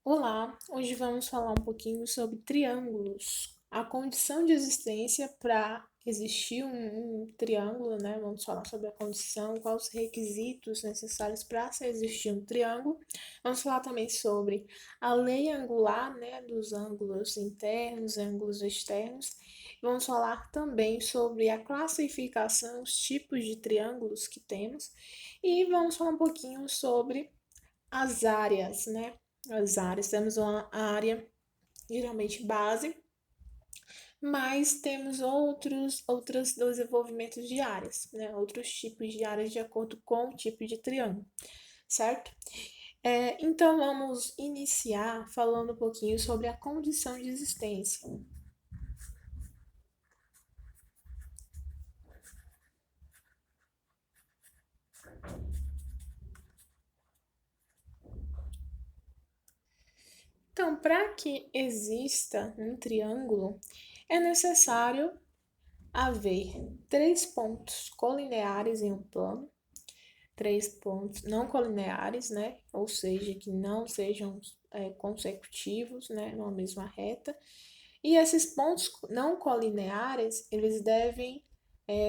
Olá, hoje vamos falar um pouquinho sobre triângulos. A condição de existência para existir um triângulo, né? Vamos falar sobre a condição, quais os requisitos necessários para se existir um triângulo. Vamos falar também sobre a lei angular, né? Dos ângulos internos, ângulos externos. Vamos falar também sobre a classificação, os tipos de triângulos que temos. E vamos falar um pouquinho sobre as áreas, né? As áreas, temos uma área geralmente base, mas temos outros desenvolvimentos de áreas, né? Outros tipos de áreas de acordo com o tipo de triângulo, certo? Então vamos iniciar falando um pouquinho sobre a condição de existência. Então, para que exista um triângulo, é necessário haver três pontos colineares em um plano, três pontos não colineares, né? Ou seja, que não sejam consecutivos, né? Numa mesma reta. E esses pontos não colineares, eles devem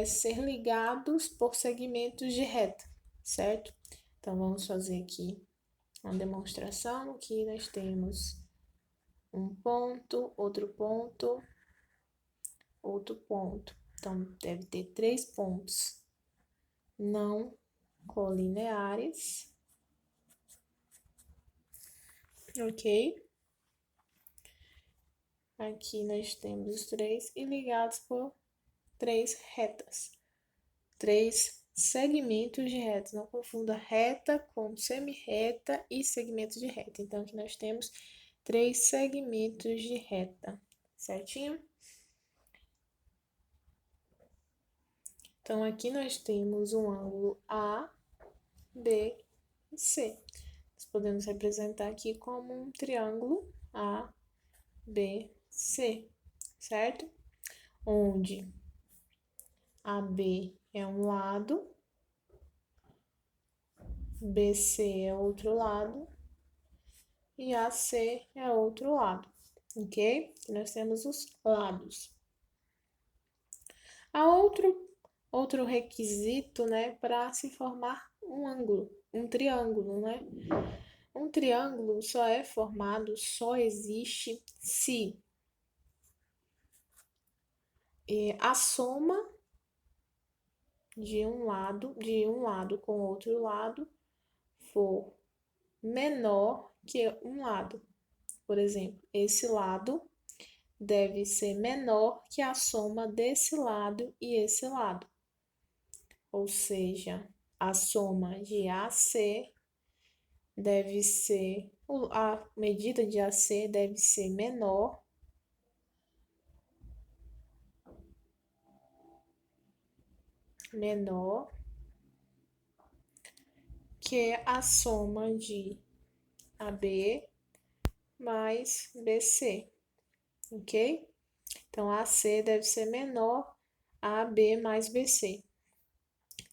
ser ligados por segmentos de reta, certo? Então, vamos fazer aqui uma demonstração que nós temos um ponto, outro ponto, outro ponto. Então, deve ter três pontos não colineares, ok? Aqui nós temos os três e ligados por três retas, três segmentos de retas. Não confunda reta com semi-reta e segmento de reta. Então, aqui nós temos três segmentos de reta, certinho? Então, aqui nós temos um ângulo A, B e C. Nós podemos representar aqui como um triângulo A, B, C, certo? Onde AB é um lado, BC é outro lado e AC é outro lado, ok? E nós temos os lados. Há outro requisito, né, para se formar um ângulo, um triângulo, né? Um triângulo só é formado, só existe se a soma de um lado com outro lado for menor que um lado. Por exemplo, esse lado deve ser menor que a soma desse lado e esse lado. Ou seja, a soma de AC deve ser, a medida de AC deve ser menor que a soma de AB mais BC, ok? Então, AC deve ser menor a AB mais BC.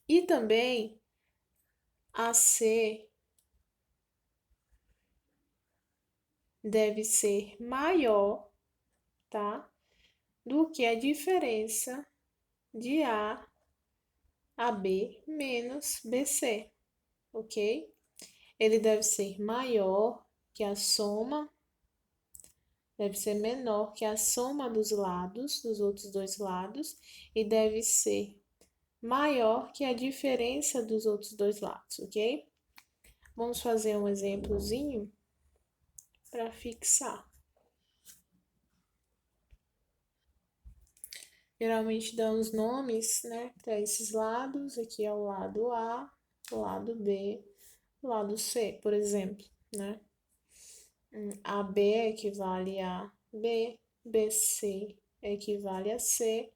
E também AC deve ser maior, tá? Do que a diferença de a B menos BC, ok? Ele deve ser maior que a soma, deve ser menor que a soma dos lados, dos outros dois lados, e deve ser maior que a diferença dos outros dois lados, ok? Vamos fazer um exemplozinho para fixar. Geralmente damos nomes, né, para esses lados. Aqui é o lado A, o lado B, o lado C, por exemplo, né? AB equivale a B, BC equivale a C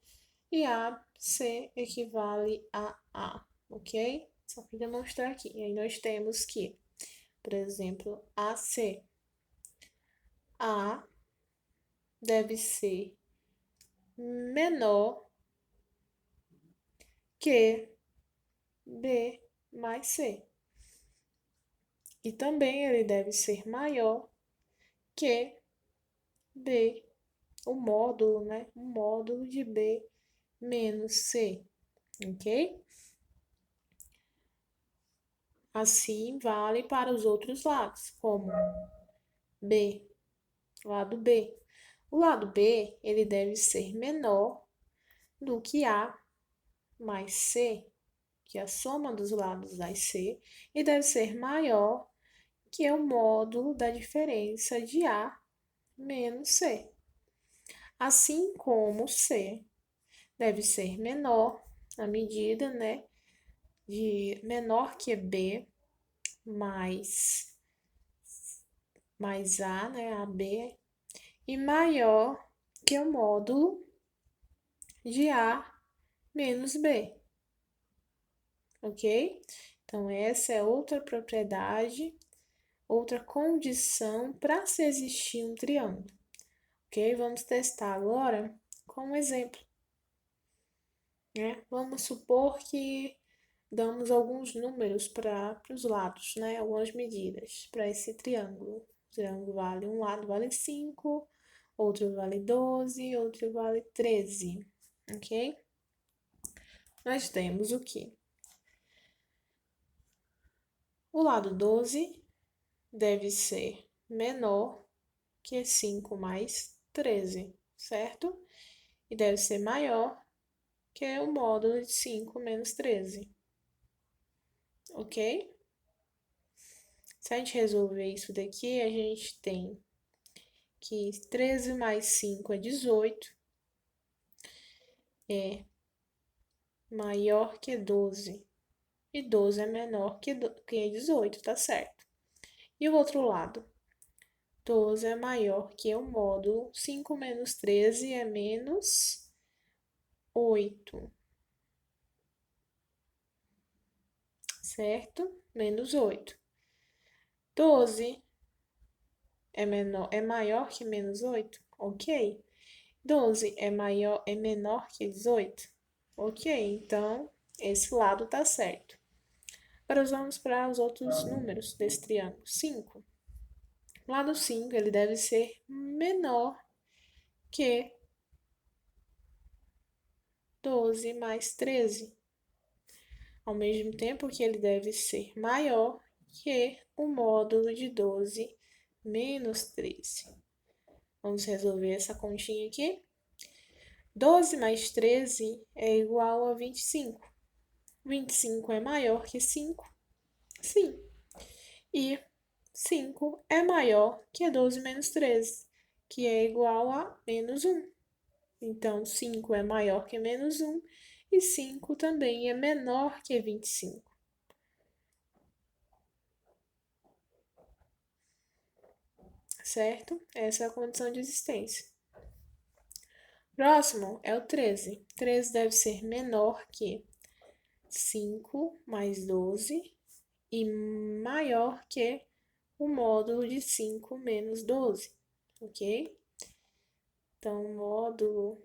e AC equivale a A, ok? Só para demonstrar aqui. E aí nós temos que, por exemplo, AC. A deve ser menor que B mais C. E também ele deve ser maior que B, o módulo, né? O módulo de B menos C, ok? Assim vale para os outros lados, como B, lado B. O lado B, ele deve ser menor do que A mais C, que é a soma dos lados das C, e deve ser maior que o módulo da diferença de A menos C. Assim como C deve ser menor, na medida, né, de menor que B mais A, né, AB, e maior que o módulo de A menos B, ok? Então, essa é outra propriedade, outra condição para se existir um triângulo, ok? Vamos testar agora com um exemplo, né? Vamos supor que damos alguns números para os lados, né? Algumas medidas para esse triângulo. O triângulo vale, um lado vale 5, outro vale 12, outro vale 13, ok? Nós temos o que? O lado 12 deve ser menor que 5 mais 13, certo? E deve ser maior que o módulo de 5 menos 13, ok? Se a gente resolver isso daqui, a gente tem que 13 mais 5 é 18, é maior que 12, e 12 é menor que 18, tá certo? E o outro lado? 12 é maior que o módulo, 5 menos 13 é menos 8, certo? Menos 8. 12 é maior que menos 8? Ok. 12 é menor que 18? Ok, então esse lado tá certo. Agora vamos para os outros números desse triângulo. 5. O lado 5 ele deve ser menor que 12 mais 13, ao mesmo tempo que ele deve ser maior que o módulo de 12 menos 13. Vamos resolver essa continha aqui. 12 mais 13 é igual a 25. 25 é maior que 5? Sim. E 5 é maior que 12 menos 13, que é igual a menos 1. Então, 5 é maior que menos 1 e 5 também é menor que 25. Certo? Essa é a condição de existência. Próximo é o 13. 13 deve ser menor que 5 mais 12 e maior que o módulo de 5 menos 12, ok? Então, módulo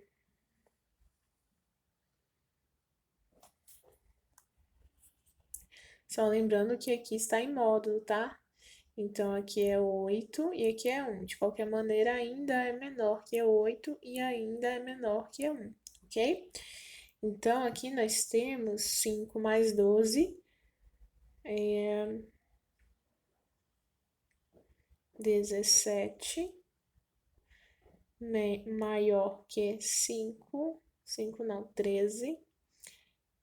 só lembrando que aqui está em módulo, tá? Então, aqui é 8 e aqui é 1. De qualquer maneira, ainda é menor que 8 e ainda é menor que 1, ok? Então, aqui nós temos 5 mais 12 é 17, maior que 5, 5 não, 13,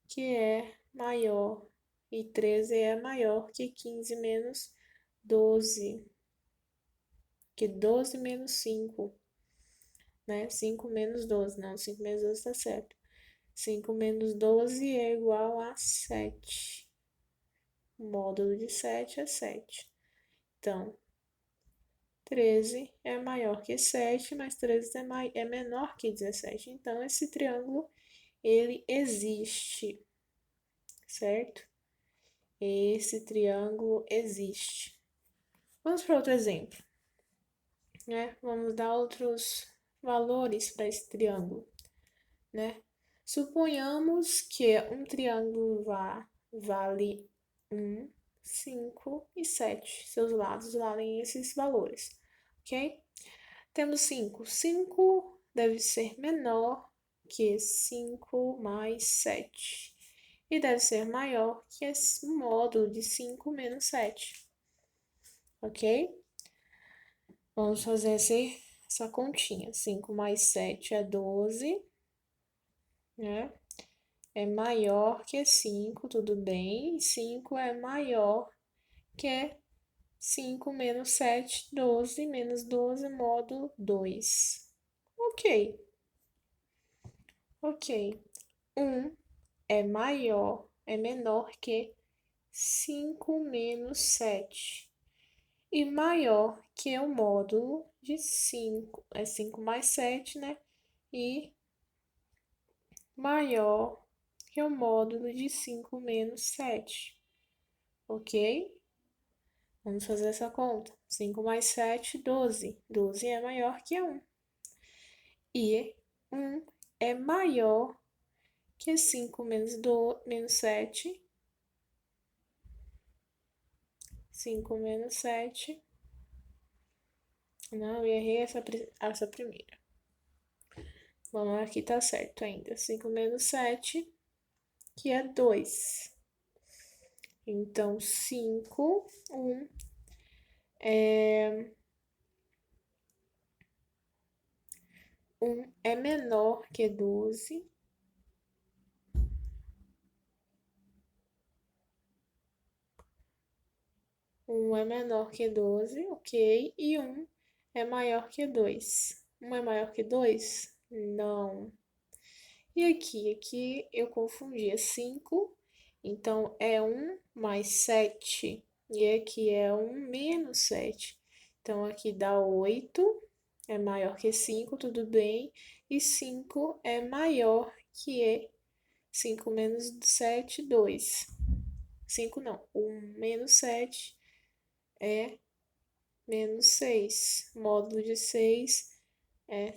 que é maior, e 13 é maior que 15 menos 12, que 12 menos 5, né? 5 menos 12, não, 5 menos 12 tá certo. 5 menos 12 é igual a 7. O módulo de 7 é 7. Então, 13 é maior que 7, mas 13 é menor que 17. Então, esse triângulo, ele existe, certo? Esse triângulo existe. Vamos para outro exemplo, né? Vamos dar outros valores para esse triângulo, né? Suponhamos que um triângulo vale 1, 5 e 7. Seus lados valem esses valores. ok? Temos 5. 5 deve ser menor que 5 mais 7. E deve ser maior que o módulo de 5 menos 7. Ok? Vamos fazer essa continha. 5 mais 7 é 12, né? É maior que 5, tudo bem. 5 é maior que 5 menos 7, 12, menos 12, módulo 2. Ok, ok. 1 é menor que 5 menos 7 e maior que o módulo de 5. É 5 mais 7, né? E maior que o módulo de 5 menos 7. Ok? Vamos fazer essa conta. 5 mais 7, 12. 12 é maior que 1. E 1 é maior que 5 menos 7. 5 menos 7. Não, eu errei essa primeira. Vamos lá, aqui tá certo ainda. 5 menos 7, que é 2. Então, 5, 1 é... 1 é menor que 12. 1 é menor que 12, ok. E 1 é maior que 2. 1 é maior que 2? Não. E aqui? Aqui eu confundi. É 5, então é 1 mais 7. E aqui é 1 menos 7. Então aqui dá 8, é maior que 5, tudo bem. E 5 é maior que 5 menos 7, 2. 5 não, 1 menos 7 é menos 6. Módulo de 6 é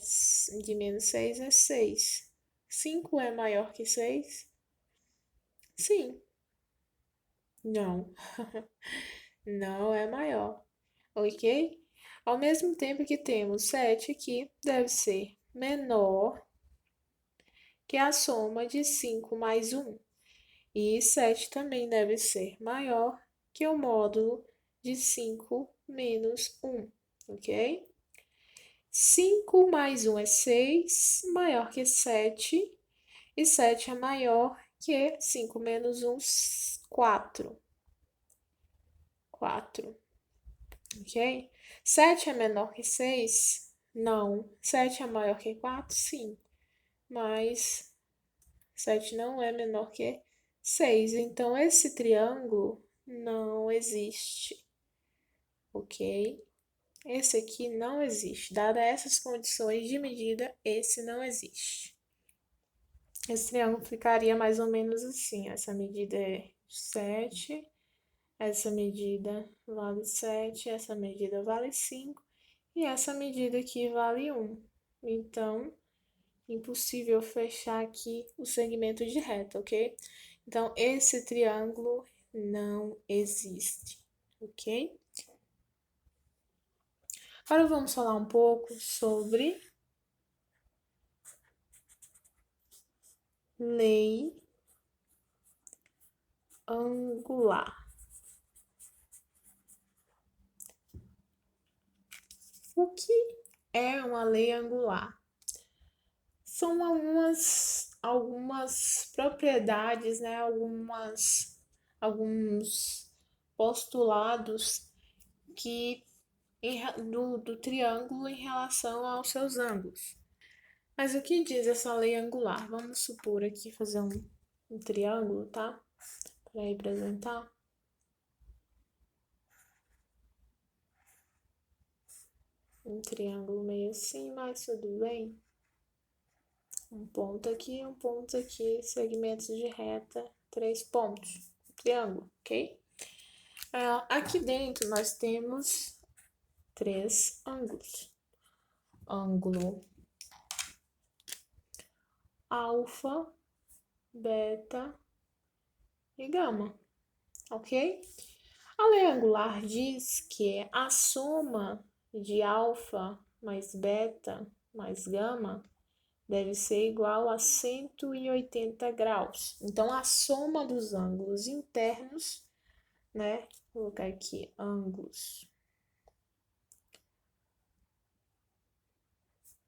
de menos 6 é 6. 5 é maior que 6? Sim. Não. Não é maior. Ok? Ao mesmo tempo que temos 7 aqui, deve ser menor que a soma de 5 mais 1. E 7 também deve ser maior que o módulo de 5 menos 1. Ok? 5 mais 1 é 6, maior que 7. E 7 é maior que 5 menos 1, 4. 4, ok? 7 é menor que 6? Não. 7 é maior que 4? Sim. Mas 7 não é menor que 6. Então, esse triângulo não existe, ok? Esse aqui não existe. Dadas essas condições de medida, esse não existe. Esse triângulo ficaria mais ou menos assim. Essa medida é 7, essa medida vale 7, essa medida vale 5 e essa medida aqui vale 1. Então, impossível fechar aqui o segmento de reta, ok? Então, esse triângulo não existe, ok? Agora vamos falar um pouco sobre lei angular. O que é uma lei angular? São algumas propriedades, né? Alguns postulados que do triângulo em relação aos seus ângulos. Mas o que diz essa lei angular? Vamos supor aqui fazer um triângulo, tá? Para representar. Um triângulo meio assim, mas tudo bem. Um ponto aqui, segmentos de reta, 3 pontos. Triângulo, ok? Aqui dentro nós temos 3 ângulos. Ângulo alfa, beta e gama, ok? A lei angular diz que a soma de alfa mais beta mais gama deve ser igual a 180 graus. Então, a soma dos ângulos internos, né? Vou colocar aqui ângulos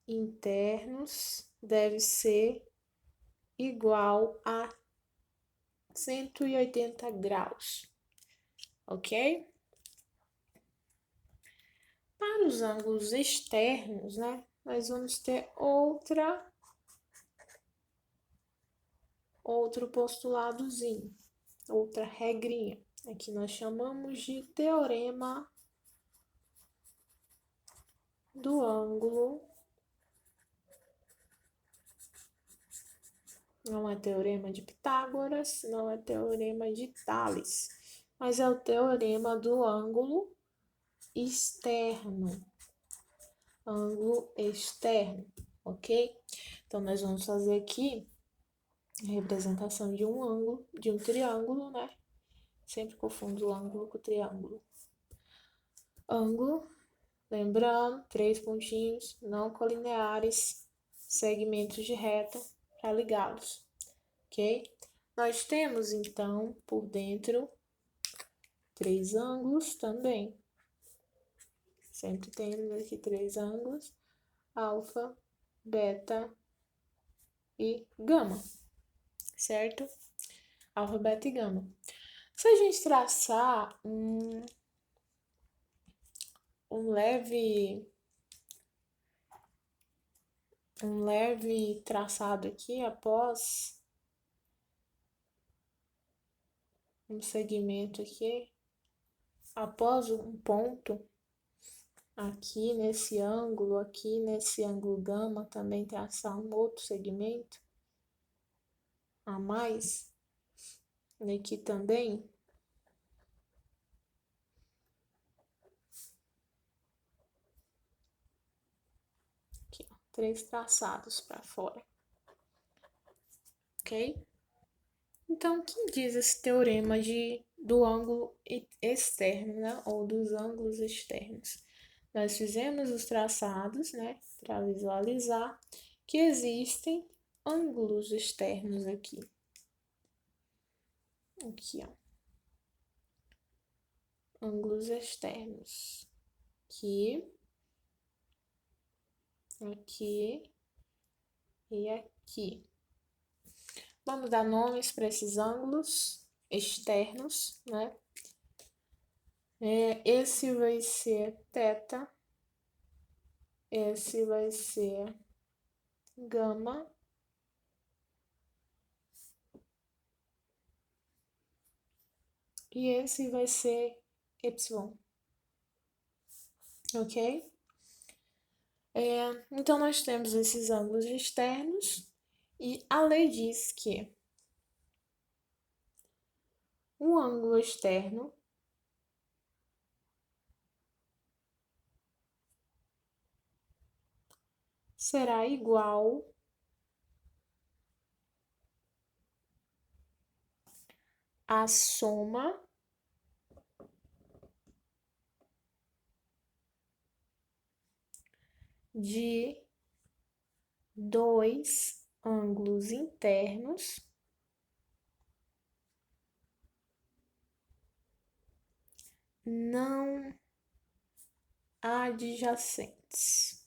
internos deve ser igual a 180 graus, ok? Para os ângulos externos, né, nós vamos ter outro postuladozinho, outra regrinha. Aqui nós chamamos de teorema do ângulo. Não é teorema de Pitágoras, não é teorema de Tales, mas é o teorema do ângulo externo. Ângulo externo, ok? Então, nós vamos fazer aqui a representação de um ângulo, de um triângulo, né? Sempre confundo o ângulo com o triângulo. Ângulo, lembrando, 3 pontinhos não colineares, segmentos de reta para ligá-los, ok? Nós temos, então, por dentro, 3 ângulos também. Sempre temos aqui 3 ângulos, alfa, beta e gama, certo? Alfa, beta e gama. Se a gente traçar um leve traçado aqui após um segmento aqui, após um ponto, aqui nesse ângulo gama, também traçar um outro segmento a mais, aqui também. Aqui, ó, 3 traçados para fora, ok? Então, o que diz esse teorema do ângulo externo, né? Ou dos ângulos externos? Nós fizemos os traçados, né? Para visualizar que existem ângulos externos aqui. Aqui, ó. Ângulos externos. Aqui e aqui. Vamos dar nomes para esses ângulos externos, né? Esse vai ser θ, esse vai ser gama, e esse vai ser y, ok? Então, nós temos esses ângulos externos e a lei diz que um ângulo externo será igual à soma de 2 ângulos internos não adjacentes.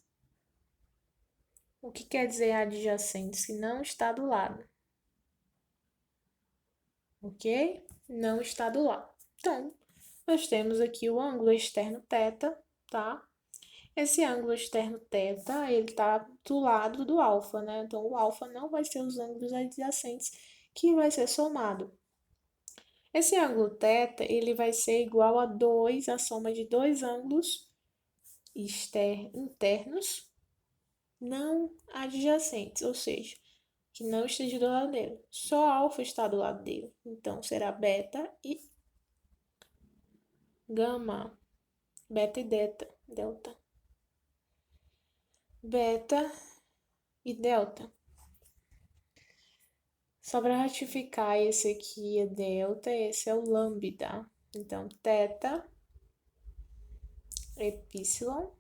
O que quer dizer adjacentes? Que não está do lado. Ok? Não está do lado. Então, nós temos aqui o ângulo externo θ, tá? Esse ângulo externo θ, ele está do lado do alfa, né? Então, o alfa não vai ser os ângulos adjacentes que vai ser somado. Esse ângulo θ, ele vai ser igual a 2, a soma de 2 ângulos internos não adjacentes, ou seja, que não esteja do lado dele. Só alfa está do lado dele. Então, será beta e gama. Beta e delta. Beta e delta. Só para ratificar, esse aqui é delta, esse é o lambda. Então, θ, epsilon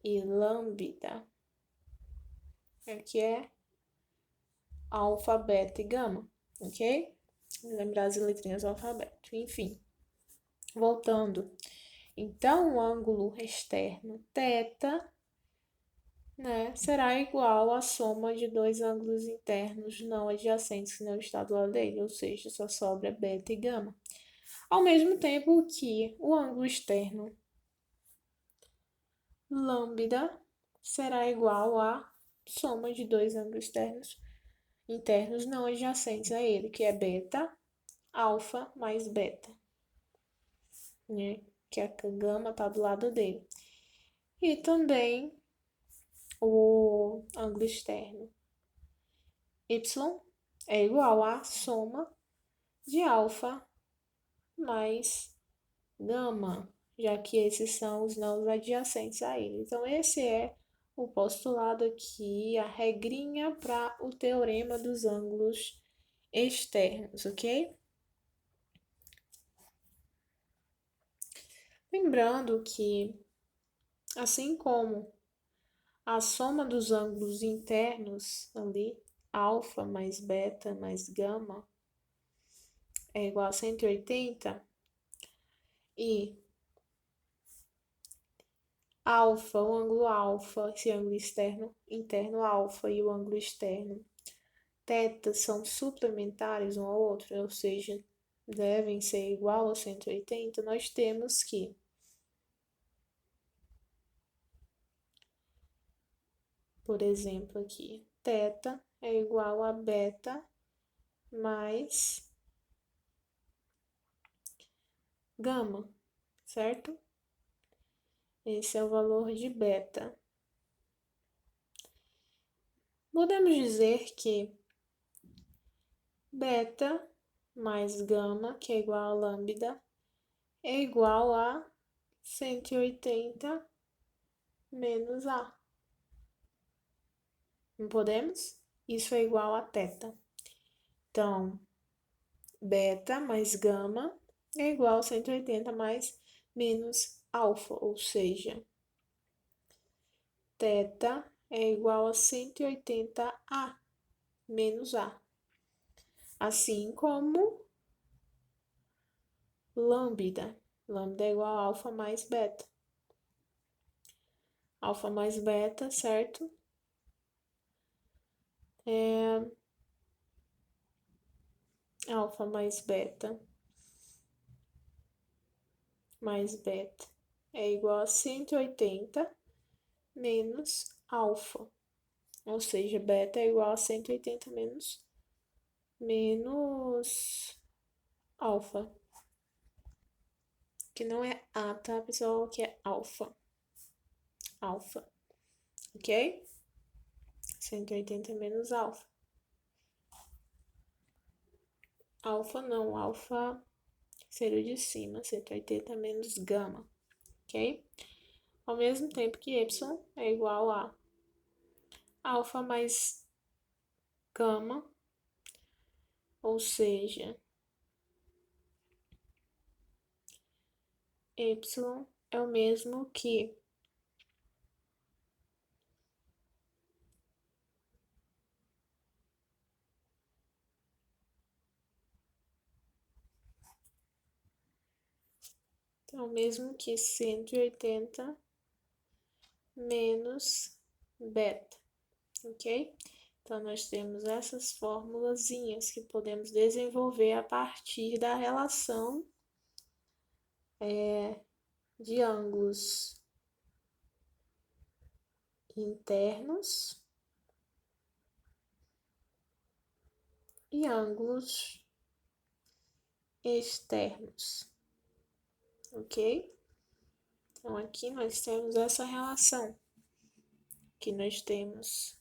e lambda. Aqui é alfa, beta e gama, ok? Lembrar as letrinhas do alfabeto. Enfim, voltando. Então, o ângulo externo θ, né, será igual à soma de dois ângulos internos não adjacentes que não está do lado dele, ou seja, só sobra beta e gama. Ao mesmo tempo que o ângulo externo lambda será igual à soma de dois ângulos internos não adjacentes a ele, que é beta, alfa mais beta, né? Que a gama está do lado dele. E também o ângulo externo y é igual à soma de alfa mais gama, já que esses são os não adjacentes a ele. Então, esse é o postulado aqui, a regrinha para o teorema dos ângulos externos, ok? Lembrando que, assim como a soma dos ângulos internos ali, alfa mais beta mais gama, é igual a 180, e alfa, o ângulo alfa, esse ângulo interno alfa e o ângulo externo θ são suplementares um ao outro, ou seja, devem ser igual a 180, nós temos que por exemplo, aqui, θ é igual a beta mais gama, certo? Esse é o valor de beta. Podemos dizer que beta mais gama, que é igual a lambda, é igual a 180 menos A. Não podemos? Isso é igual a θ. Então, beta mais gama é igual a 180 mais menos alfa, ou seja, θ é igual a 180A menos A. Assim como lambda. Lambda é igual a alfa mais beta. Alfa mais beta, certo? Alfa mais beta é igual a 180 menos alfa. Ou seja, beta é igual a 180 menos alfa. Que não é A, tá, pessoal? Que é alfa. Alfa. Ok? 180 menos alfa. Alfa não, alfa seria o de cima, 180 menos gama, ok? Ao mesmo tempo que y é igual a alfa mais gama, ou seja, y é o mesmo que é o mesmo que 180 menos beta, ok? Então, nós temos essas formulazinhas que podemos desenvolver a partir da relação de ângulos internos e ângulos externos, ok? Então, aqui nós temos essa relação, que nós temos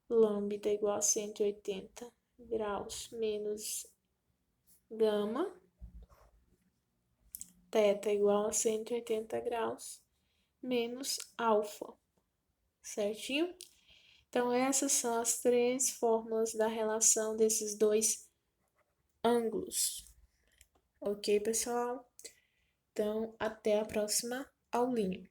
lambda igual a 180 graus menos gama, θ igual a 180 graus menos alfa, certinho? Então, essas são as três fórmulas da relação desses dois ângulos. Ok, pessoal? Então, até a próxima aulinha.